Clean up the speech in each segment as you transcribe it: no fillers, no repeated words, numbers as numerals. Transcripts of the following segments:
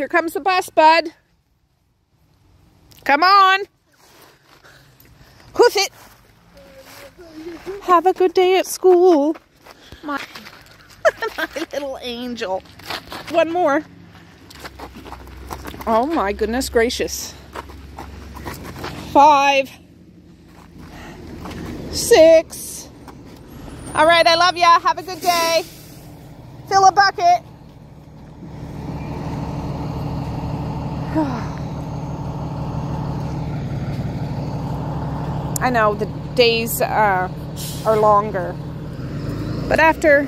Here comes the bus, bud. Come on. Hoof it. Have a good day at school. My little angel. One more. Oh my goodness gracious. 5, 6. All right, I love ya. Have a good day. Fill a bucket. I know the days are longer, but after,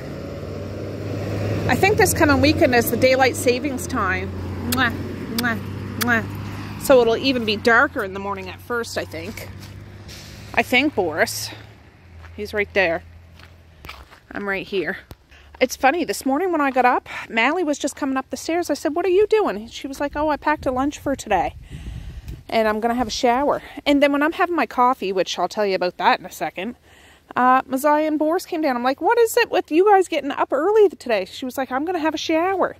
I think this coming weekend is the daylight savings time. Mwah, mwah, mwah. So it'll even be darker in the morning at first, I think. Boris. He's right there. I'm right here. It's funny, this morning when I got up, Mally was just coming up the stairs. I said, what are you doing? She was like, oh, I packed a lunch for today. And I'm going to have a shower. And then when I'm having my coffee, which I'll tell you about that in a second, Messiah and Boris came down. I'm like, what is it with you guys getting up early today? She was like, I'm going to have a shower.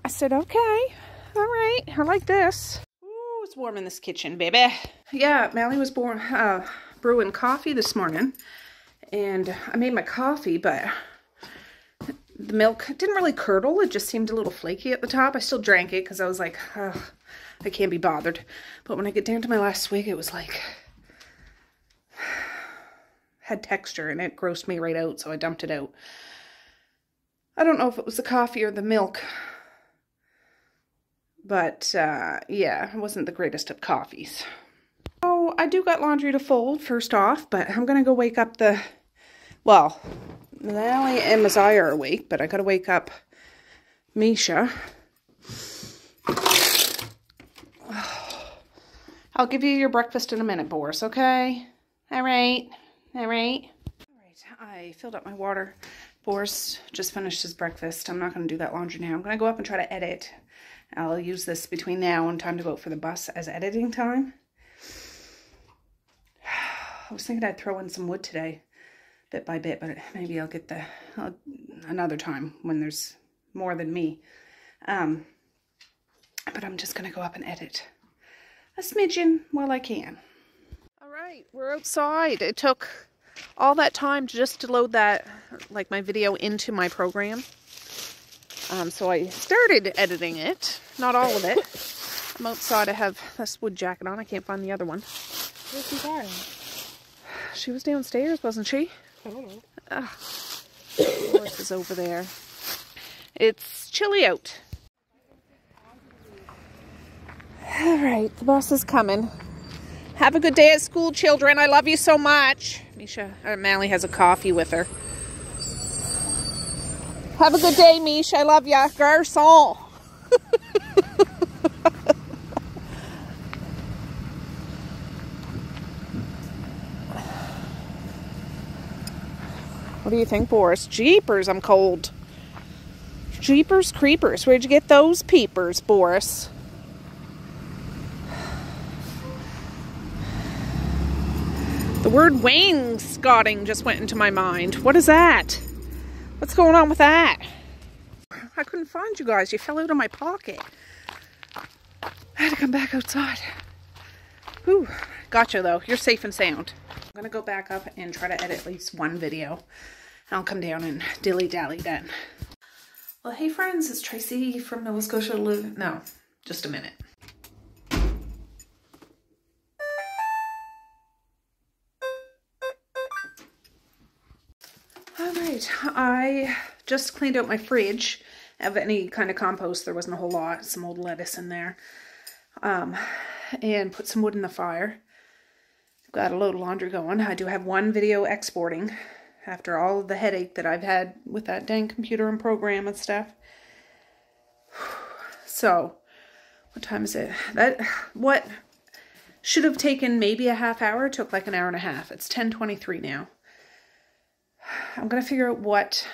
I said, okay, all right, I like this. Ooh, it's warm in this kitchen, baby. Yeah, Mally was brewing coffee this morning. And I made my coffee, but the milk didn't really curdle. It just seemed a little flaky at the top. I still drank it because I was like, ugh, I can't be bothered. But when I get down to my last swig, it was like, had texture and it grossed me right out. So I dumped it out. I don't know if it was the coffee or the milk. But yeah, it wasn't the greatest of coffees. Oh, I do got laundry to fold first off, but I'm going to go wake up well, Mally and Messiah are awake, but I got to wake up Misha. I'll give you your breakfast in a minute, Boris, okay? All right. All right. All right. I filled up my water. Boris just finished his breakfast. I'm not going to do that laundry now. I'm going to go up and try to edit. I'll use this between now and time to go out for the bus as editing time. I was thinking I'd throw in some wood today, bit by bit, but maybe I'll get another time when there's more than me. But I'm just going to go up and edit a smidgen while I can. All right, we're outside. It took all that time just to load that, like my video into my program. So I started editing it, not all of it. I'm outside. I have this wood jacket on. I can't find the other one. Where's she going? She was downstairs, wasn't she? I don't know. Boris is over there. It's chilly out. All right, the bus is coming. Have a good day at school, children. I love you so much. Mally has a coffee with her. Have a good day, Mish. I love ya. Garçon. What do you think, Boris? Jeepers, I'm cold. Jeepers creepers. Where'd you get those peepers, Boris? The word wainscoting just went into my mind. What is that? What's going on with that? I couldn't find you guys. You fell out of my pocket. I had to come back outside. Whew. Gotcha, though. You're safe and sound. I'm going to go back up and try to edit at least one video. I'll come down and dilly-dally then. Well, hey friends, it's Tracey from Nova Scotia. No, just a minute. Alright, I just cleaned out my fridge of any kind of compost. There wasn't a whole lot, some old lettuce in there. And put some wood in the fire. Got a load of laundry going. I do have one video exporting after all of the headache that I've had with that dang computer and program and stuff. So, what time is it? What should have taken maybe a half hour took like an hour and a half. It's 10:23 now. I'm going to figure out what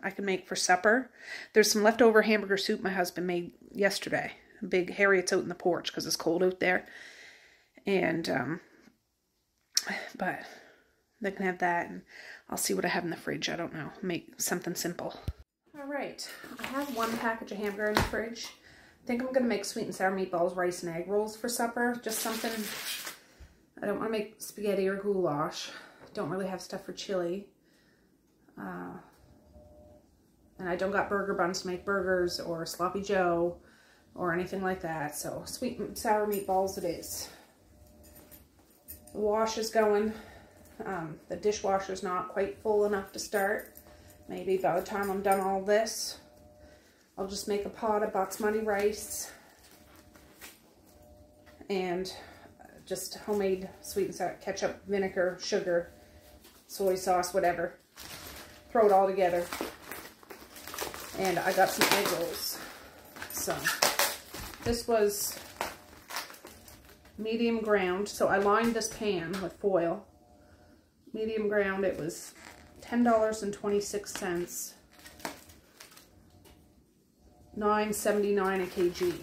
I can make for supper. There's some leftover hamburger soup my husband made yesterday. Big Harriet's out in the porch because it's cold out there. And, but they can have that, and I'll see what I have in the fridge. I don't know. Make something simple. All right. I have one package of hamburger in the fridge. I think I'm going to make sweet and sour meatballs, rice, and egg rolls for supper. Just something, I don't want to make spaghetti or goulash. Don't really have stuff for chili. And I don't got burger buns to make burgers or sloppy joe or anything like that. So sweet and sour meatballs it is. The wash is going. The dishwasher's not quite full enough to start. Maybe by the time I'm done all this, I'll just make a pot of basmati rice and just homemade sweet and sour ketchup, vinegar, sugar, soy sauce, whatever. Throw it all together. And I got some egg rolls. So this was medium ground. So I lined this pan with foil. Medium ground, it was $10.26. $9.79 a kg.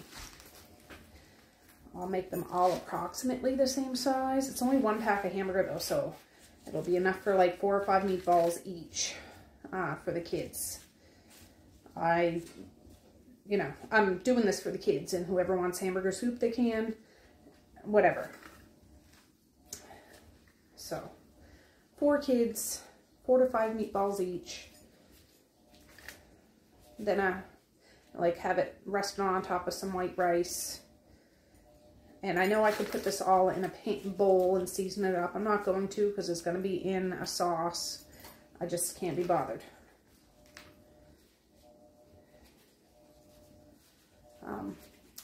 I'll make them all approximately the same size. It's only 1 pack of hamburger though, so it'll be enough for like 4 or 5 meatballs each for the kids. I'm doing this for the kids, and whoever wants hamburger soup, they can, whatever. So 4 kids, 4 to 5 meatballs each. Then I like have it resting on top of some white rice. And I know I could put this all in a bowl and season it up. I'm not going to, because it's going to be in a sauce. I just can't be bothered.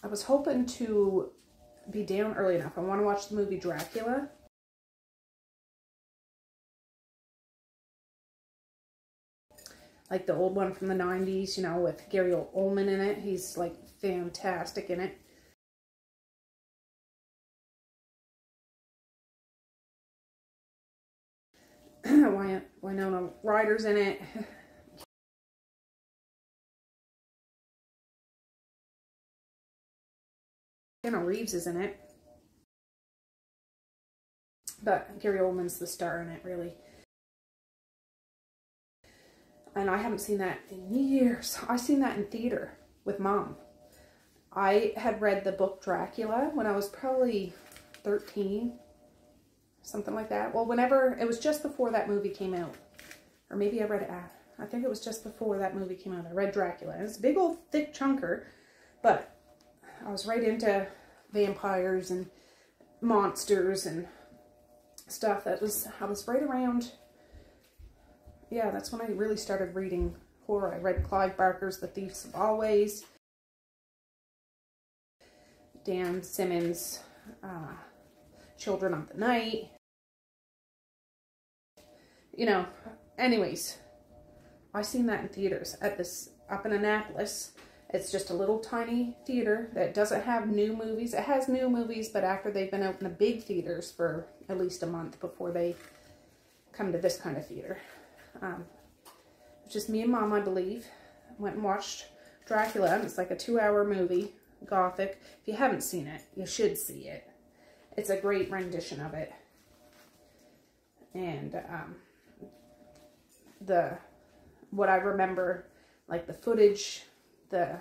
I was hoping to be down early enough. I want to watch the movie Dracula. Like the old one from the 90s, you know, with Gary Oldman in it. He's like fantastic in it. Winona Ryder's in it. Reeves is in it. But Gary Oldman's the star in it, really. And I haven't seen that in years. I seen that in theater with Mom. I had read the book Dracula when I was probably 13. Something like that. Well, whenever, it was just before that movie came out. Or maybe I read it after. I think it was just before that movie came out. I read Dracula. And it's a big old thick chunker. But I was right into vampires and monsters and stuff. I was right around, yeah, that's when I really started reading horror. I read Clive Barker's The Thieves of Always, Dan Simmons' Children of the Night. You know, anyways, I seen that in theaters at this, up in Annapolis. It's just a little tiny theater that doesn't have new movies. It has new movies, but after they've been out in the big theaters for at least a month before they come to this kind of theater. It's just me and Mom, I believe. Went and watched Dracula. It's like a 2-hour movie, gothic. If you haven't seen it, you should see it. It's a great rendition of it. And what I remember, like the footage, the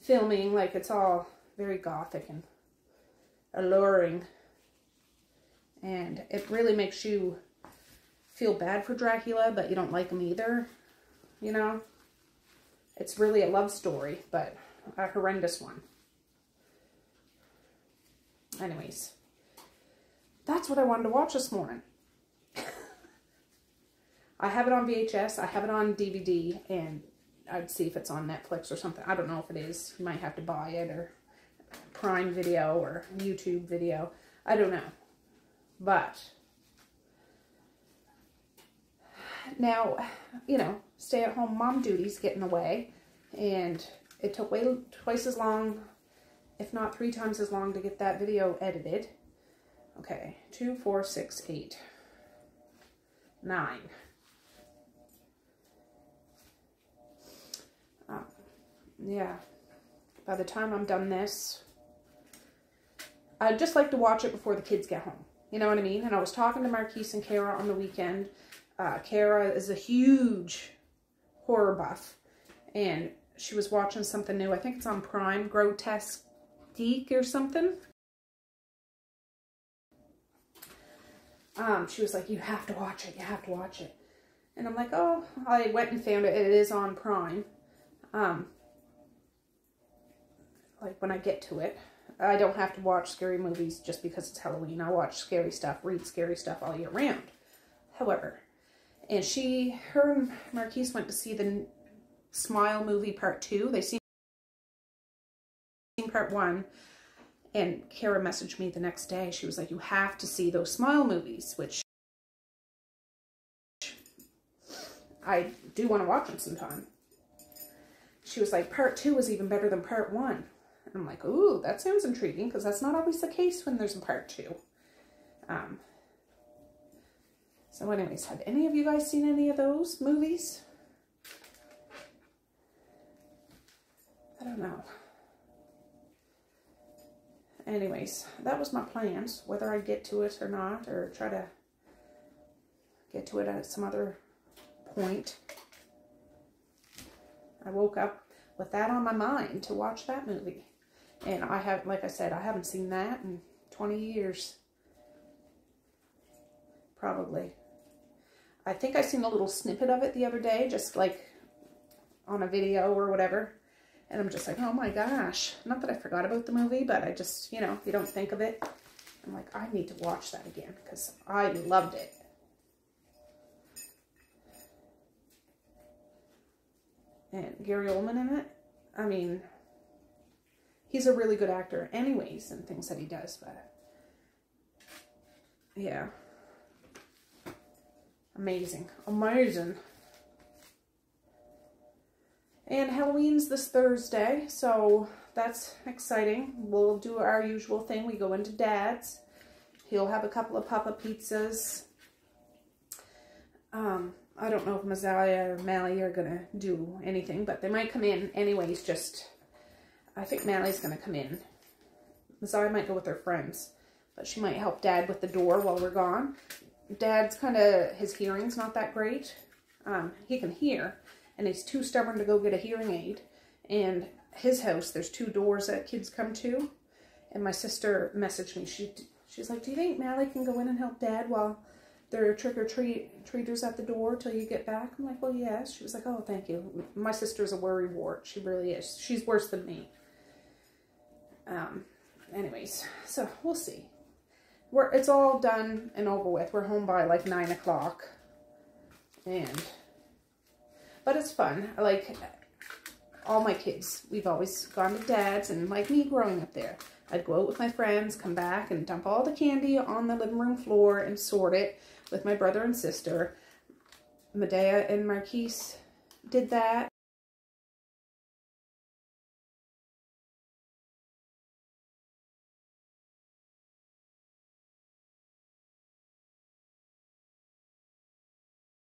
filming, like it's all very gothic and alluring, and it really makes you feel bad for Dracula, but you don't like him either, you know. It's really a love story, but a horrendous one. Anyways, that's what I wanted to watch this morning. I have it on VHS, I have it on DVD, and I'd see if it's on Netflix or something. I don't know if it is. You might have to buy it, or Prime Video or YouTube Video. I don't know. But now, you know, stay-at-home mom duties get in the way. And it took twice as long, if not 3 times as long, to get that video edited. Okay, 2, 4, 6, 8, 9. Yeah, by the time I'm done this, I'd just like to watch it before the kids get home. You know what I mean? And I was talking to Marquise and Kara on the weekend. Kara is a huge horror buff, and she was watching something new. I think it's on Prime, Grotesque Geek or something. She was like, you have to watch it, you have to watch it. And I'm like, oh, I went and found it. It is on Prime. Like when I get to it. I don't have to watch scary movies just because it's Halloween. I watch scary stuff, read scary stuff all year round. However, and her and Marquise went to see the Smile movie part 2. They seen part 1. And Kara messaged me the next day. She was like, you have to see those Smile movies, which I do want to watch them sometime. She was like, part 2 is even better than part 1. And I'm like, ooh, that sounds intriguing, because that's not always the case when there's a part 2. So anyways, have any of you guys seen any of those movies? I don't know. Anyways, that was my plans, whether I get to it or not, or try to get to it at some other point. I woke up with that on my mind to watch that movie. And I have, like I said, I haven't seen that in 20 years. Probably. I think I seen a little snippet of it the other day, just like on a video or whatever. And I'm just like, oh my gosh. Not that I forgot about the movie, but I just, you know, you don't think of it. I'm like, I need to watch that again because I loved it. And Gary Oldman in it. I mean, he's a really good actor anyways and things that he does, but yeah. Amazing. Amazing. And Halloween's this Thursday, so that's exciting. We'll do our usual thing. We go into Dad's. He'll have a couple of Papa pizzas. I don't know if Mazaya or Mally are going to do anything, but they might come in anyways, I think Mally's going to come in. Mazaya might go with her friends, but she might help Dad with the door while we're gone. Dad's his hearing's not that great. He can hear, and he's too stubborn to go get a hearing aid. And his house, there's 2 doors that kids come to. And my sister messaged me. She's like, do you think Mally can go in and help Dad while there are trick-or-treaters at the door till you get back? I'm like, well, yes. She was like, oh, thank you. My sister's a worrywart. She really is. She's worse than me. Anyways, so we'll see. It's all done and over with. We're home by like 9 o'clock. But it's fun. Like, all my kids, we've always gone to Dad's, and like me growing up there, I'd go out with my friends, come back and dump all the candy on the living room floor and sort it with my brother and sister. Medea and Marquise did that.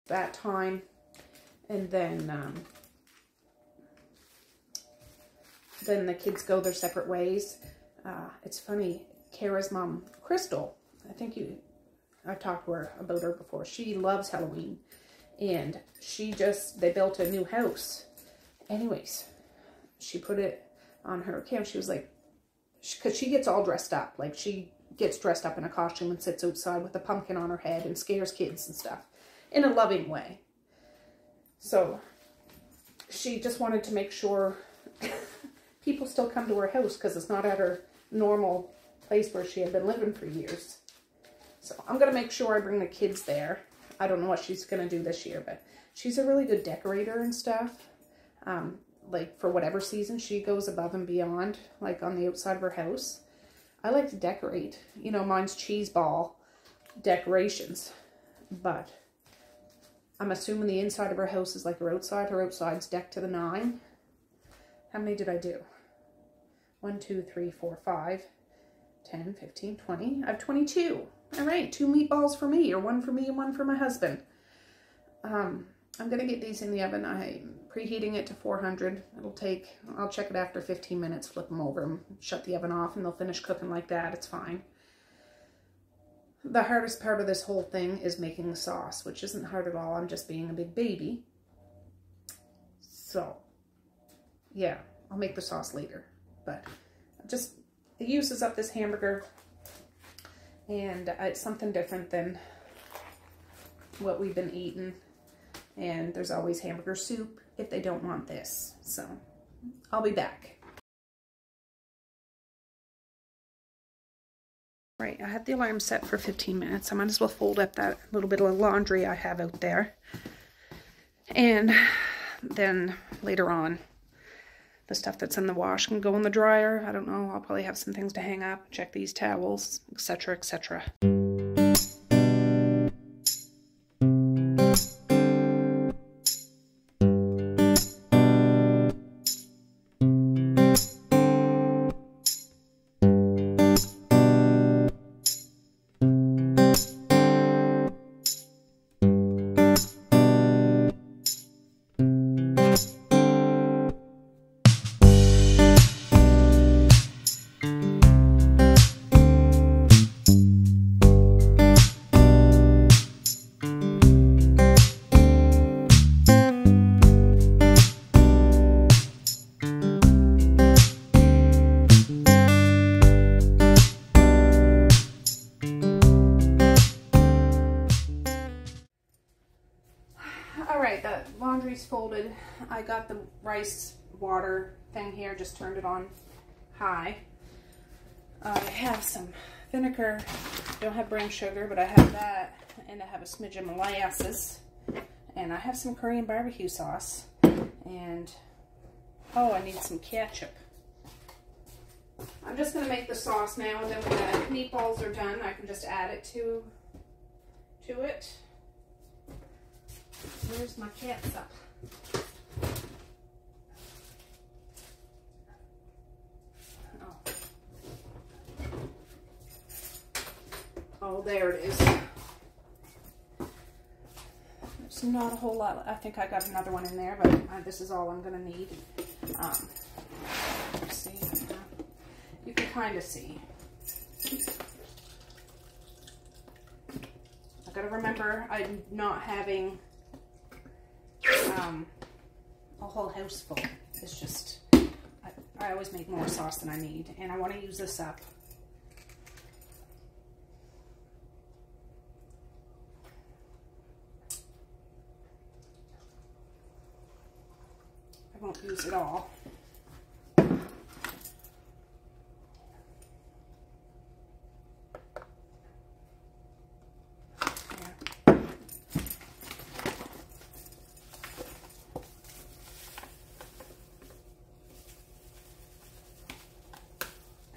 That time, and then the kids go their separate ways. It's funny, Kara's mom, Crystal, I've talked to her about her before. She loves Halloween, and they built a new house. Anyways, she put it on her account. She was like, because she gets all dressed up, like she gets dressed up in a costume and sits outside with a pumpkin on her head and scares kids and stuff. In a loving way. So she just wanted to make sure people still come to her house because it's not at her normal place where she had been living for years. So I'm going to make sure I bring the kids there. I don't know what she's going to do this year, but she's a really good decorator and stuff. Like for whatever season, she goes above and beyond, like on the outside of her house. I like to decorate. You know, mine's cheese ball decorations, but I'm assuming the inside of her house is like her outside. Her outside's decked to the 9. How many did I do? 1, 2, 3, 4, 5, 10, 15, 20. I have 22. All right, 2 meatballs for me, or 1 for me and 1 for my husband. I'm going to get these in the oven. I'm preheating it to 400. I'll check it after 15 minutes, flip them over and shut the oven off, and they'll finish cooking like that. It's fine. The hardest part of this whole thing is making the sauce, which isn't hard at all. I'm just being a big baby. So, yeah, I'll make the sauce later. But just, it uses up this hamburger, and it's something different than what we've been eating. And there's always hamburger soup if they don't want this. So I'll be back. Right, I have the alarm set for 15 minutes. I might as well fold up that little bit of laundry I have out there. And then later on, the stuff that's in the wash can go in the dryer. I don't know, I'll probably have some things to hang up, check these towels, etc., etc. Alright, the laundry's folded. I got the rice water thing here, just turned it on high. I have some vinegar. Don't have brown sugar, but I have that. And I have a smidge of molasses. And I have some Korean barbecue sauce. And, oh, I need some ketchup. I'm just going to make the sauce now, and then when the meatballs are done, I can just add it to it. Where's my ketchup? Oh, there it is. There's not a whole lot. I think I got another one in there, but this is all I'm going to need. Let's see. You can kind of see. I got to remember I'm not having a whole house full. It's just, I always make more sauce than I need, and I want to use this up. I won't use it all.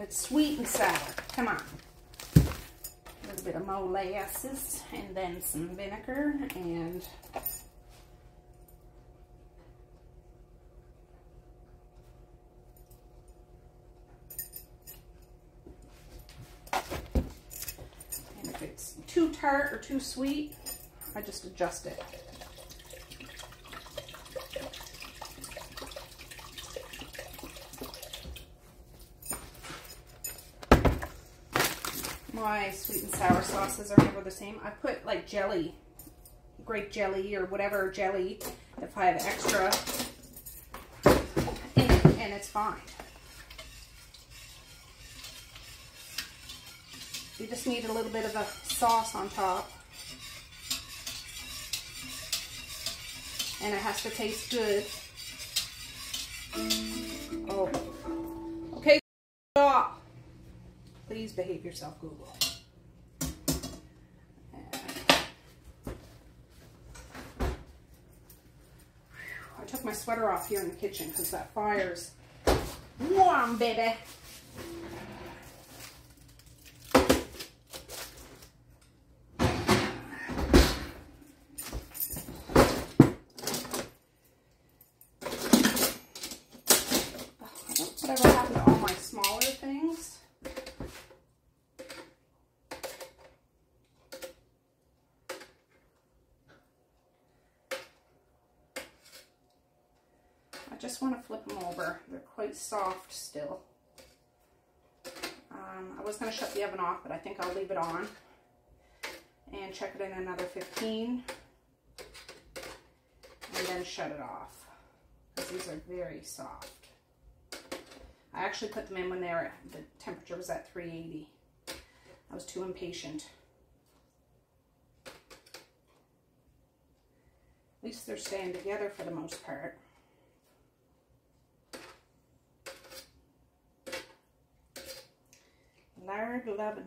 It's sweet and sour. Come on. A little bit of molasses and then some vinegar and if it's too tart or too sweet, I just adjust it. My sweet and sour sauces are never the same. I put like jelly, grape jelly or whatever jelly if I have extra in it, and it's fine. You just need a little bit of a sauce on top, and it has to taste good. Oh, okay, stop. Please behave yourself, Google. I took my sweater off here in the kitchen because that fire's warm, baby. Whatever happened to all my smaller things? I just want to flip them over. They're quite soft still. I was going to shut the oven off, but I think I'll leave it on and check it in another 15 and then shut it off because these are very soft. I actually put them in when the temperature was at 380. I was too impatient. At least they're staying together for the most part. Lard loving.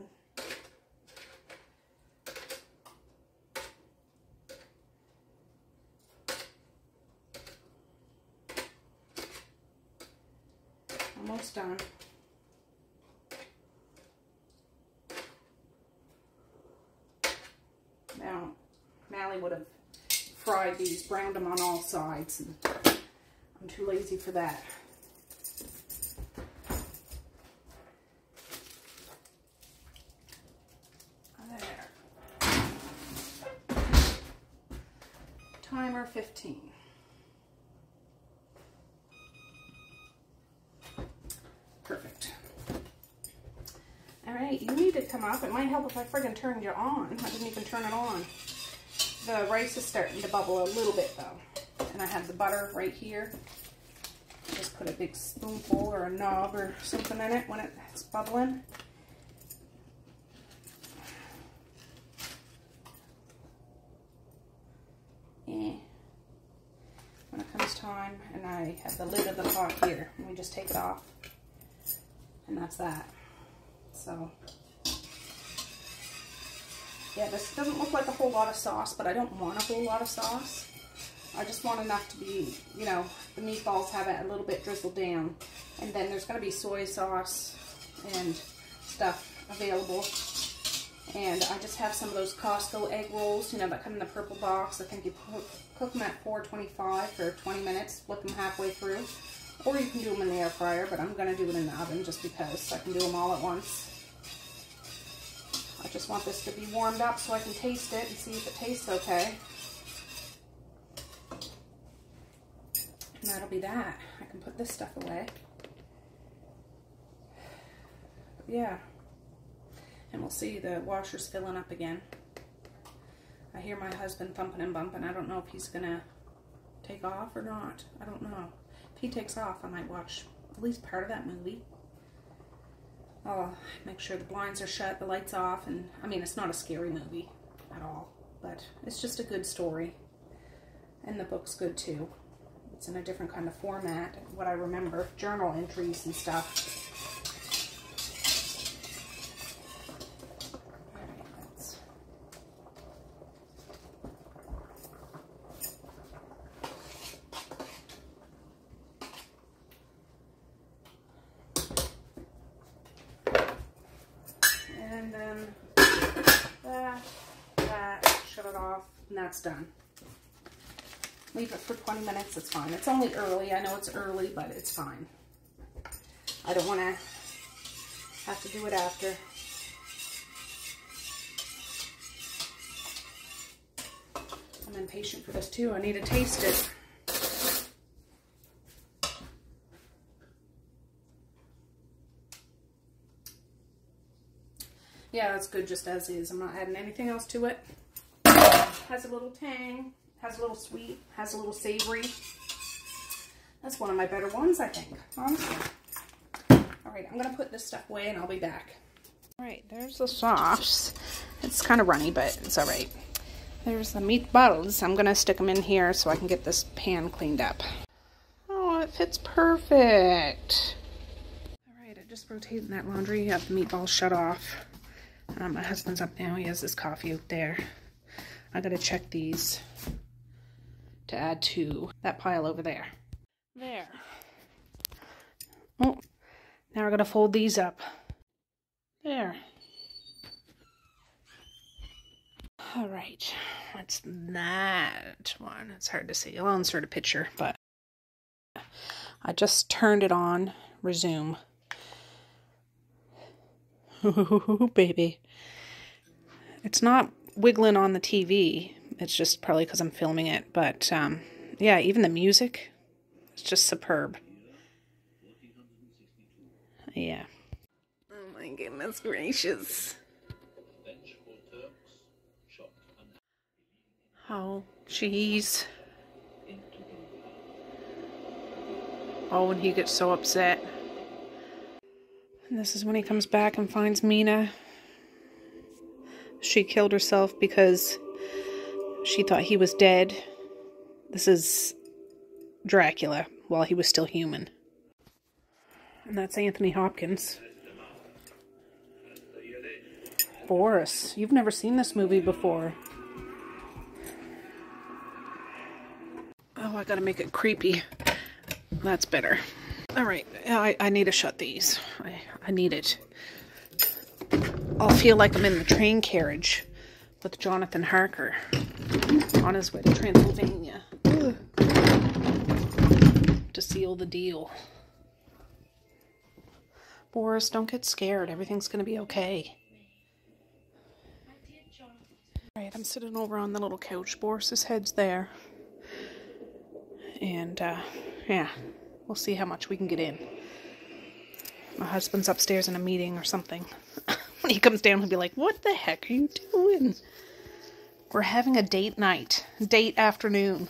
Almost done. Now, Mally would have fried these, browned them on all sides, and I'm too lazy for that. There. Timer 15. Perfect. All right, you need to come up. It might help if I friggin' turned you on. I didn't even turn it on. The rice is starting to bubble a little bit though. And I have the butter right here. Just put a big spoonful or a knob or something in it when it's bubbling. When it comes time, and I have the lid of the pot here. Let me just take it off. And that's that. So, yeah, this doesn't look like a whole lot of sauce, but I don't want a whole lot of sauce. I just want enough to be, you know, the meatballs have it a little bit drizzled down. And then there's going to be soy sauce and stuff available. And I just have some of those Costco egg rolls, you know, that come in the purple box. I think you cook them at 425 for 20 minutes, flip them halfway through. Or you can do them in the air fryer, but I'm going to do it in the oven just because I can do them all at once. I just want this to be warmed up so I can taste it and see if it tastes okay. And that'll be that. I can put this stuff away. Yeah. And we'll see the washer's filling up again. I hear my husband thumping and bumping. I don't know if he's going to take off or not. I don't know. If he takes off, I might watch at least part of that movie. I'll make sure the blinds are shut, the lights off, and I mean, it's not a scary movie at all, but it's just a good story. And the book's good too. It's in a different kind of format, what I remember, journal entries and stuff. And then that, shut it off, and that's done. Leave it for 20 minutes, it's fine. It's only early, I know it's early, but it's fine. I don't want to have to do it after. I'm impatient for this too, I need to taste it. Yeah, that's good just as is. I'm not adding anything else to it. Has a little tang, has a little sweet, has a little savory. That's one of my better ones, I think, honestly. All right, I'm gonna put this stuff away and I'll be back. All right, there's the sauce. It's kind of runny, but it's all right. There's the meatballs. I'm gonna stick them in here so I can get this pan cleaned up. Oh, it fits perfect. All right, I just rotated that laundry. I have the meatballs shut off. My husband's up now. He has his coffee out there. I gotta check these to add to that pile over there. There. Oh, now we're gonna fold these up. There. All right, what's that one? It's hard to see. I'll insert a picture, but I just turned it on. Resume. Ooh, baby. It's not wiggling on the TV. It's just probably because I'm filming it. But, yeah, even the music is just superb. Yeah. Oh, my goodness gracious. Oh, jeez. Oh, and he gets so upset. And this is when he comes back and finds Mina. She killed herself because she thought he was dead. This is Dracula while he was still human. And that's Anthony Hopkins. Boris, you've never seen this movie before. Oh, I gotta make it creepy. That's better. Alright, I need to shut these. I need it. I'll feel like I'm in the train carriage with Jonathan Harker on his way to Transylvania to seal the deal. Boris, don't get scared. Everything's gonna be okay. Alright, I'm sitting over on the little couch. Boris's head's there. And, yeah, we'll see how much we can get in. My husband's upstairs in a meeting or something. When he comes down, he'll be like, what the heck are you doing? We're having a date night. Date afternoon.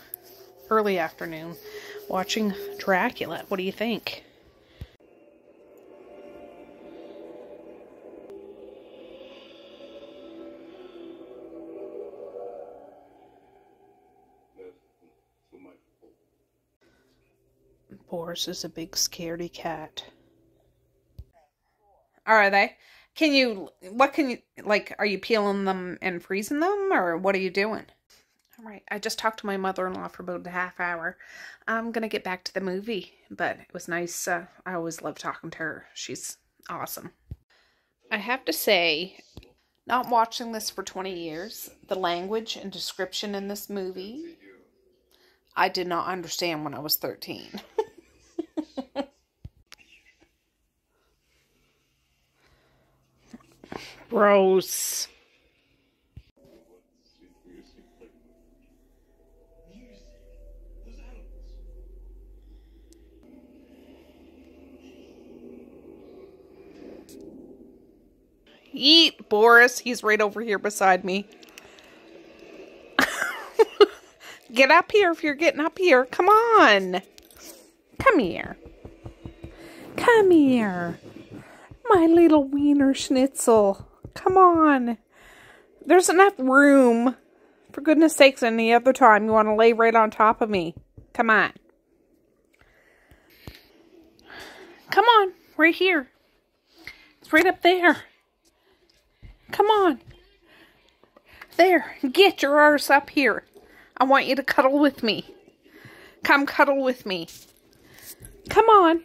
Early afternoon. Watching Dracula. What do you think? Boris is a big scaredy cat. Are they? Are you peeling them and freezing them, or what are you doing? All right, I just talked to my mother-in-law for about a half hour. I'm gonna get back to the movie, but it was nice. I always love talking to her. She's awesome. I have to say, not watching this for 20 years, the language and description in this movie, I did not understand when I was 13. Gross. Eat, Boris. He's right over here beside me. Get up here if you're getting up here. Come on. Come here. Come here. My little wiener schnitzel. Come on. There's enough room. For goodness sakes, any other time you want to lay right on top of me. Come on. Come on. Right here. It's right up there. Come on. There. Get your arse up here. I want you to cuddle with me. Come cuddle with me. Come on.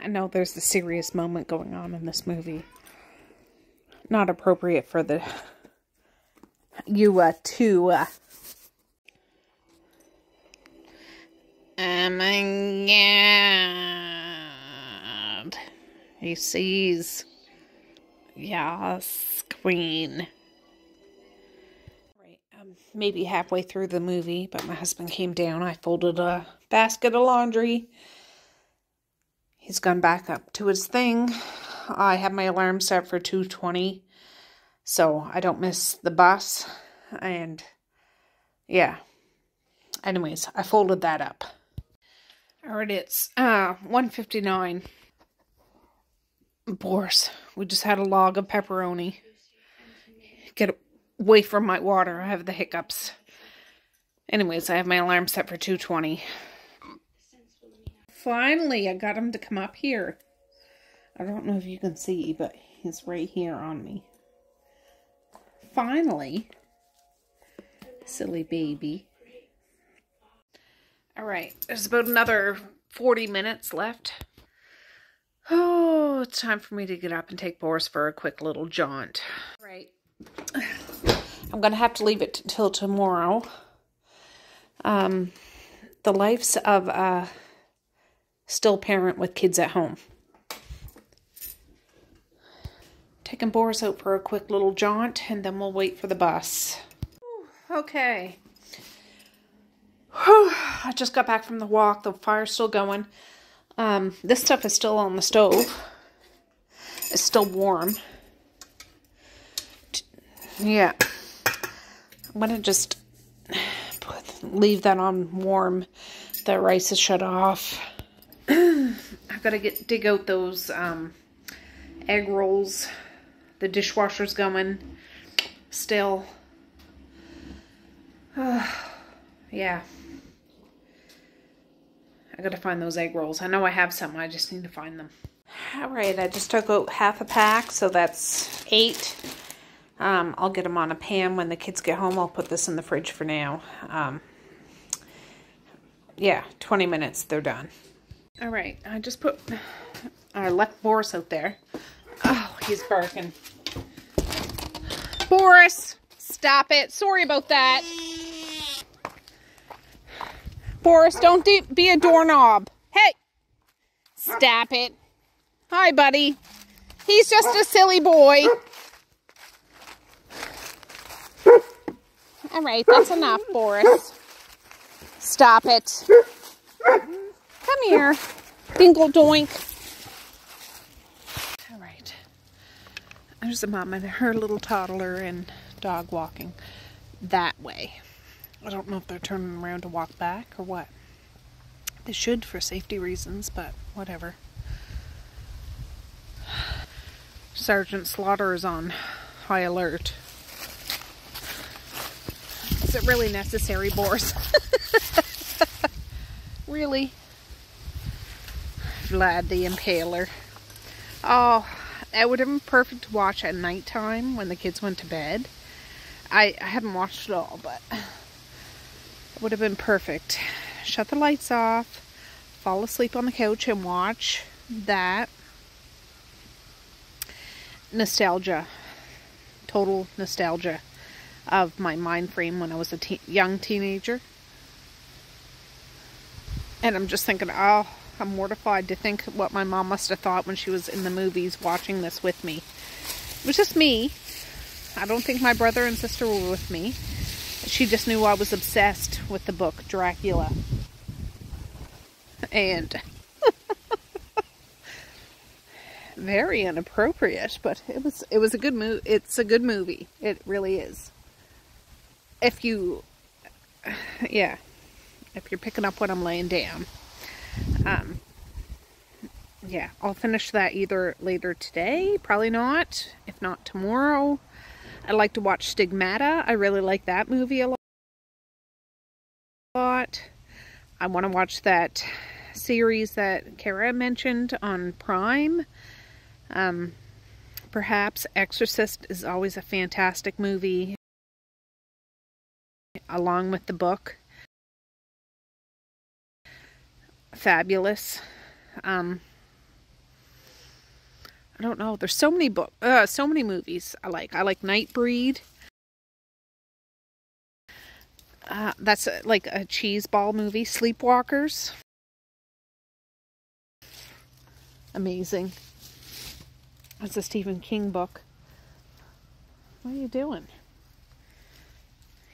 I know there's a serious moment going on in this movie. Not appropriate for the to oh my god. He sees. Yes, queen. Right, maybe halfway through the movie, but my husband came down. I folded a basket of laundry. He's gone back up to his thing. I have my alarm set for 2:20, so I don't miss the bus. And, yeah. Anyways, I folded that up. Alright, it's 1:59. Boris, we just had a log of pepperoni. Get away from my water. I have the hiccups. Anyways, I have my alarm set for 2:20. Finally, I got him to come up here. I don't know if you can see, but he's right here on me. Finally. Silly baby. Alright, there's about another 40 minutes left. Oh, it's time for me to get up and take Boris for a quick little jaunt. Right. I'm going to have to leave it till tomorrow. The lives of a still parent with kids at home. Taking Boris out for a quick little jaunt, and then we'll wait for the bus. Okay. I just got back from the walk. The fire's still going. This stuff is still on the stove. It's still warm. Yeah. I'm going to just leave that on warm. The rice is shut off. I've got to dig out those egg rolls. The dishwasher's going still. Yeah. I gotta find those egg rolls. I know I have some, I just need to find them. Alright, I just took out half a pack, so that's 8. I'll get them on a pan when the kids get home. I'll put this in the fridge for now. Yeah, 20 minutes, they're done. Alright, I just left Boris out there. Oh, he's barking. Boris, stop it. Sorry about that. Boris, don't be a doorknob. Hey, stop it. Hi, buddy. He's just a silly boy. All right, that's enough, Boris. Stop it. Come here, Dinkle Doink. All right. There's a mom and her little toddler and dog walking that way. I don't know if they're turning around to walk back or what. They should for safety reasons, but whatever. Sergeant Slaughter is on high alert. Is it really necessary, Boris? Really? Vlad the Impaler. Oh, it would have been perfect to watch at nighttime when the kids went to bed. I haven't watched it all, but it would have been perfect. Shut the lights off, fall asleep on the couch and watch that. Nostalgia. Total nostalgia of my mind frame when I was a young teenager. And I'm just thinking, oh, I'm mortified to think what my mom must have thought when she was in the movies watching this with me. It was just me. I don't think my brother and sister were with me. She just knew I was obsessed with the book Dracula. And very inappropriate, but it was a good movie. It's a good movie. It really is. If you if you're picking up what I'm laying down. Yeah, I'll finish that either later today, probably not, if not tomorrow. I like to watch Stigmata. I really like that movie a lot. I want to watch that series that Kara mentioned on Prime. Perhaps Exorcist is always a fantastic movie, along with the book. Fabulous. I don't know. There's so many so many movies I like. I like Nightbreed. That's like a cheese ball movie. Sleepwalkers. Amazing. It's a Stephen King book. What are you doing?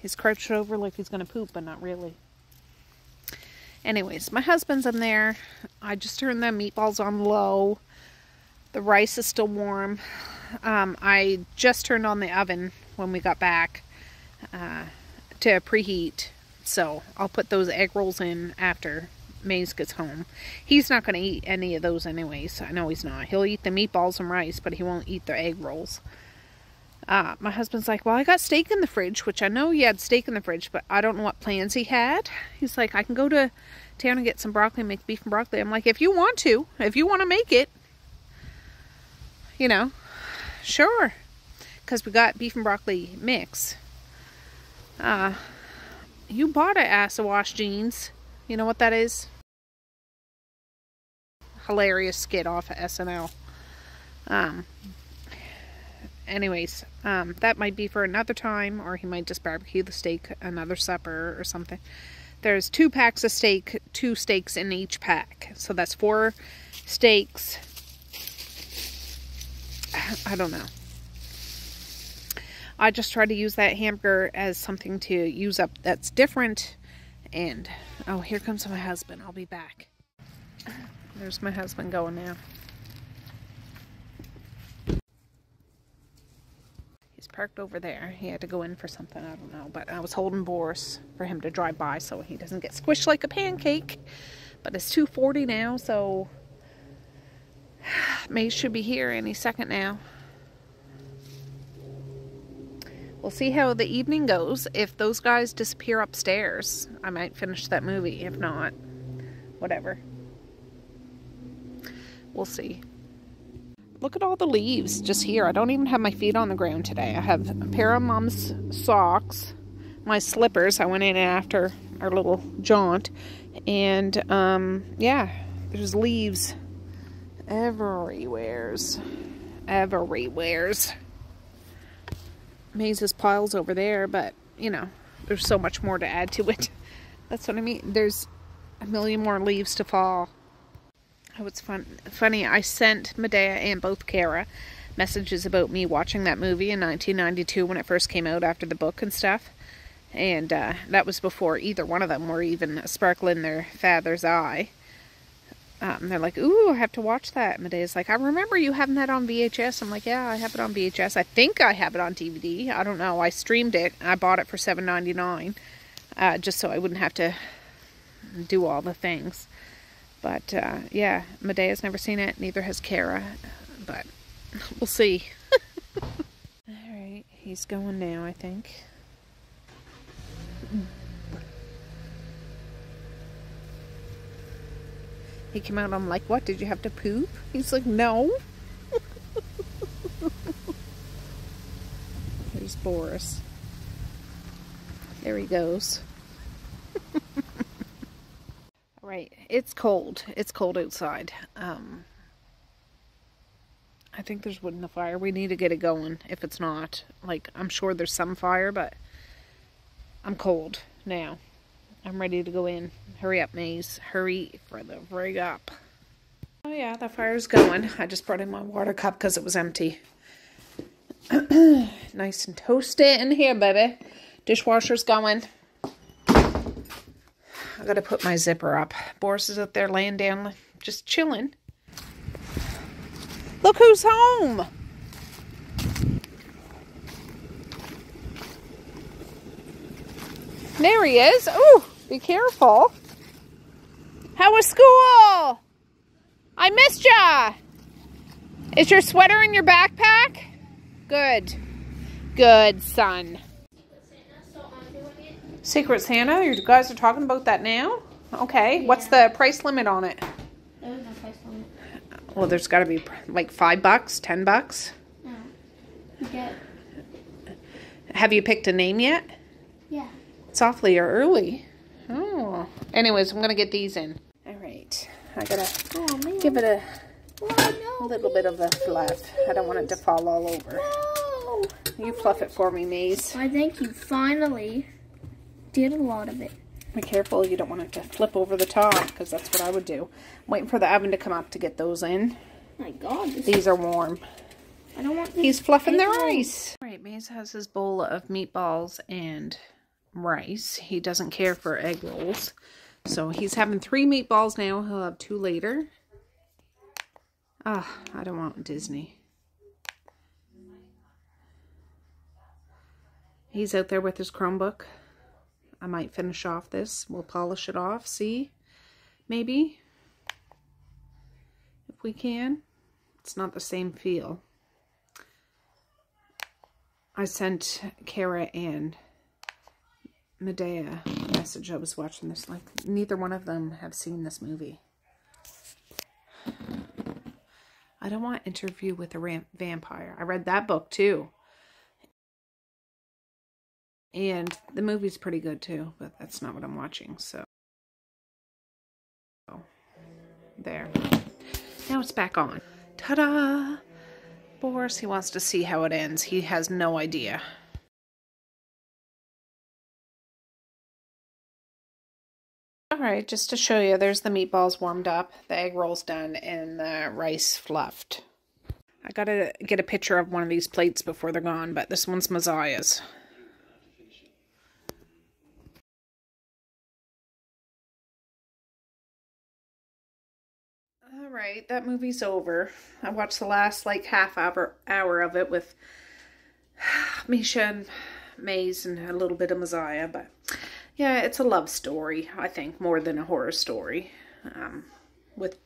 He's crouched over like he's going to poop, but not really. Anyways, my husband's in there. I just turned the meatballs on low. The rice is still warm. I just turned on the oven when we got back to preheat. So I'll put those egg rolls in after Maze gets home. He's not going to eat any of those anyways. I know he's not. He'll eat the meatballs and rice, but he won't eat the egg rolls. My husband's like, well, I got steak in the fridge, which I know he had steak in the fridge, but I don't know what plans he had. He's like, I can go to town and get some broccoli and make beef and broccoli. I'm like, if you want to make it, you know, sure. Because we got beef and broccoli mix. You bought an Acid Wash jeans. You know what that is? Hilarious skit off of SNL. Anyways, that might be for another time, or he might just barbecue the steak another supper or something. There's 2 packs of steak, 2 steaks in each pack. So that's 4 steaks. I don't know. I just try to use that hamburger as something to use up that's different. And, oh, here comes my husband. I'll be back. There's my husband going now. He's parked over there. He had to go in for something, I don't know. But I was holding Boris for him to drive by so he doesn't get squished like a pancake. But it's 2:40 now, so May should be here any second now. We'll see how the evening goes. If those guys disappear upstairs, I might finish that movie. If not, whatever. We'll see. Look at all the leaves just here. I don't even have my feet on the ground today. I have a pair of Mom's socks, my slippers. I went in after our little jaunt. And, yeah, there's leaves everywheres. Everywheres. Maze's piles over there, but, you know, there's so much more to add to it. That's what I mean. There's a million more leaves to fall. Oh, it's funny. I sent Medea and both Kara messages about me watching that movie in 1992 when it first came out after the book and stuff. And that was before either one of them were even a sparkle in their father's eye. They're like, ooh, I have to watch that. Medea's like, I remember you having that on VHS. I'm like, yeah, I have it on VHS. I think I have it on DVD. I don't know. I streamed it. I bought it for $7.99 just so I wouldn't have to do all the things. But, yeah, Medea's never seen it. Neither has Kara. But we'll see. Alright, he's going now, I think. He came out, I'm like, what? Did you have to poop? He's like, no. There's Boris. There he goes. Right, it's cold. It's cold outside. I think there's wood in the fire. We need to get it going if it's not. Like, I'm sure there's some fire, but I'm cold now. I'm ready to go in. Hurry up, Maze. Hurry for the rig up. Oh yeah, the fire's going. I just brought in my water cup because it was empty. Nice and toasty in here, baby. Dishwasher's going. I gotta put my zipper up. Boris is up there laying down, just chilling. Look who's home! There he is. Ooh, be careful. How was school? I missed ya. Is your sweater in your backpack? Good. Good, son. Secret Santa? You guys are talking about that now? Okay. Yeah. What's the price limit on it? There's no price limit. Well, there's got to be like $5, $10. No. You get... Have you picked a name yet? Yeah. It's awfully early. Oh. Anyways, I'm going to get these in. All right. I got to give it a little bit of a fluff. I don't want it to fall all over. No. You fluff it for me, Maze. I think you finally did a lot of it. Be careful. You don't want it to flip over the top because that's what I would do. I'm waiting for the oven to come up to get those in. My God. These are warm. I don't want this. He's fluffing their ice. All right, Maze has his bowl of meatballs and rice. He doesn't care for egg rolls. So he's having 3 meatballs now. He'll have 2 later. Ah, I don't want Disney. He's out there with his Chromebook. I might finish off this. We'll polish it off. See? Maybe. If we can. It's not the same feel. I sent Kara and Medea a message. I was watching this. Like, neither one of them have seen this movie. I don't want Interview with a Vampire. I read that book too. And the movie's pretty good too, but that's not what I'm watching, so. There. Now it's back on. Ta-da! Boris, he wants to see how it ends. He has no idea. Alright, just to show you, there's the meatballs warmed up, the egg rolls done, and the rice fluffed. I gotta get a picture of one of these plates before they're gone, but this one's Messiah's. Alright, that movie's over. I watched the last like half hour of it with Misha and Maze and a little bit of Messiah, but yeah, it's a love story, I think, more than a horror story. With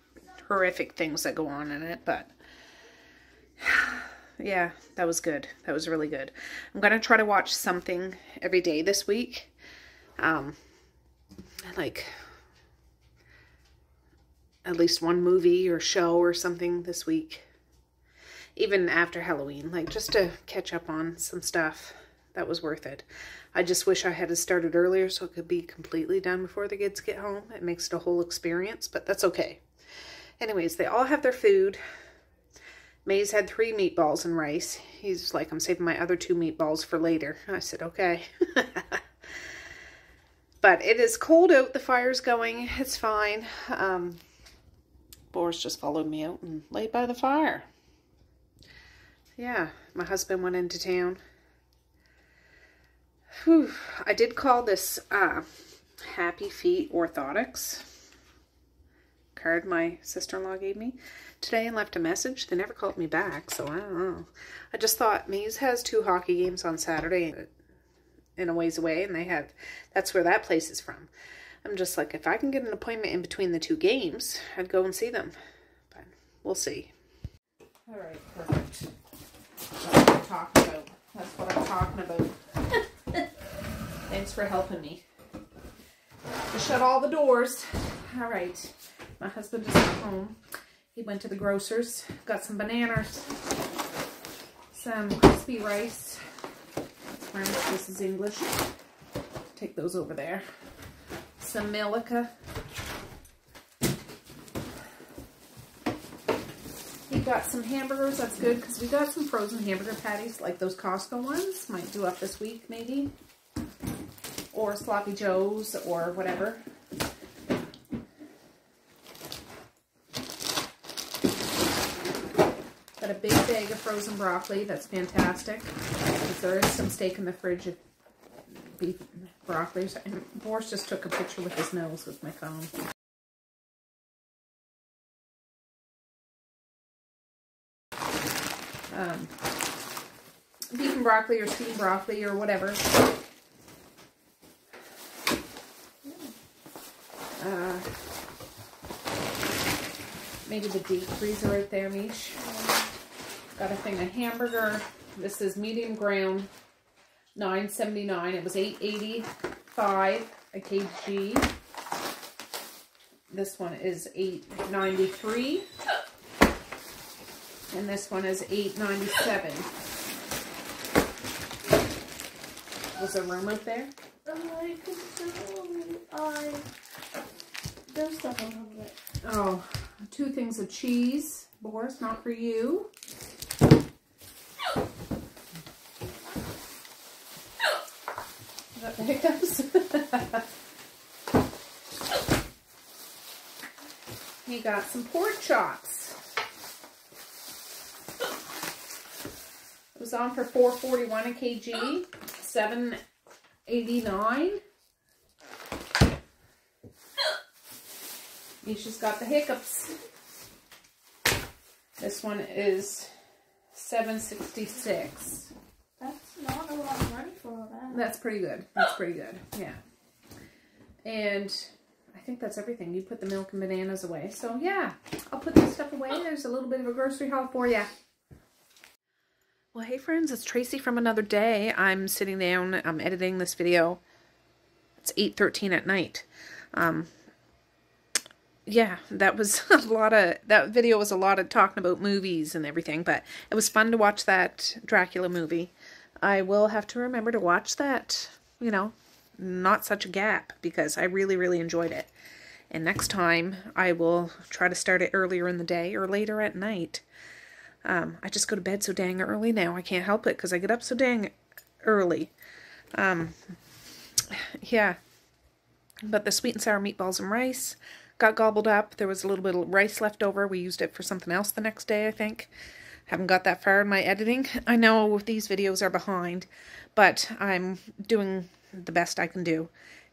horrific things that go on in it, but yeah, that was good. That was really good. I'm going to try to watch something every day this week. Like at least one movie or show or something this week. Even after Halloween, like just to catch up on some stuff that was worth it. I just wish I had started earlier so it could be completely done before the kids get home. It makes it a whole experience, but that's okay. Anyways, they all have their food. May's had 3 meatballs and rice. He's like, I'm saving my other 2 meatballs for later. I said, okay. But it is cold out. The fire's going. It's fine. Boris just followed me out and laid by the fire. Yeah, my husband went into town. Whew. I did call this Happy Feet Orthotics card my sister-in-law gave me today and left a message. They never called me back, so I don't know. I just thought Maze has 2 hockey games on Saturday in a ways away, and that's where that place is from. I'm just like, if I can get an appointment in between the 2 games, I'd go and see them. But we'll see. All right, perfect. That's what I'm talking about. That's what I'm talking about. Thanks for helping me. To shut all the doors. All right. My husband just got home. He went to the grocer's. Got some bananas. Some crispy rice. That's French. This is English. Take those over there. Some Milica. He got some hamburgers. That's good because we got some frozen hamburger patties like those Costco ones. Might do up this week maybe. Or Sloppy Joe's or whatever. Got a big bag of frozen broccoli. That's fantastic. Because there is some steak in the fridge of beef broccoli. And Boris just took a picture with his nose with my phone. Beef and broccoli or steamed broccoli or whatever. Maybe the deep freezer right there, Mish. Got a thing of hamburger. This is medium ground, $9.79. It was $8.85 a kg. This one is $8.93. And this one is $8.97. Was there room up there? There's stuff on it. Oh, 2 things of cheese. Boris, not for you. Got the hiccups. He got some pork chops. It was on for $4.41 a kg, $7.89. Misha's got the hiccups. This one is $7.66. That's not a lot of money for all that. That's pretty good. That's pretty good. Yeah. And I think that's everything. You put the milk and bananas away. So yeah, I'll put this stuff away. There's a little bit of a grocery haul for you. Well, hey friends, it's Tracy from another day. I'm sitting down, I'm editing this video. It's 8:13 at night. Yeah, that was that video was a lot of talking about movies and everything, but it was fun to watch that Dracula movie. I will have to remember to watch that, you know, not such a gap, because I really, really enjoyed it. And next time I will try to start it earlier in the day or later at night. I just go to bed so dang early now. I can't help it because I get up so dang early. Yeah. But the sweet and sour meatballs and rice got gobbled up. There was a little bit of rice left over. We used it for something else the next day, I think. Haven't got that far in my editing. I know these videos are behind, but I'm doing the best I can do.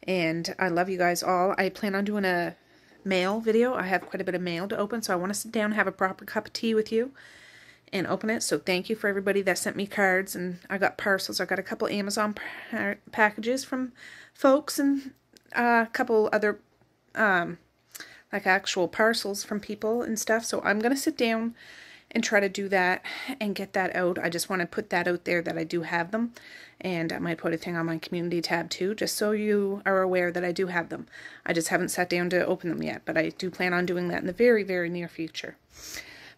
And I love you guys all. I plan on doing a mail video. I have quite a bit of mail to open, so I want to sit down and have a proper cup of tea with you and open it. So thank you for everybody that sent me cards, and I got parcels. I got a couple Amazon packages from folks, and a couple other like actual parcels from people and stuff. So I'm going to sit down and try to do that and get that out. I just want to put that out there that I do have them. And I might put a thing on my community tab too, just so you are aware that I do have them. I just haven't sat down to open them yet, but I do plan on doing that in the very, very near future.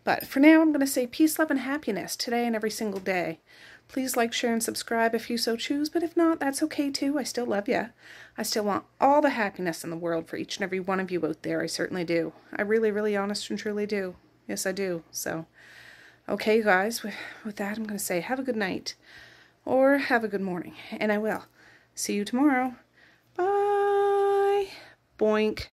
But for now, I'm going to say peace, love, and happiness today and every single day. Please like, share, and subscribe if you so choose, but if not, that's okay too. I still love you. I still want all the happiness in the world for each and every one of you out there. I certainly do. I really, really honest and truly do. Yes, I do. So, okay, guys, with that, I'm going to say have a good night or have a good morning, and I will. See you tomorrow. Bye. Boink.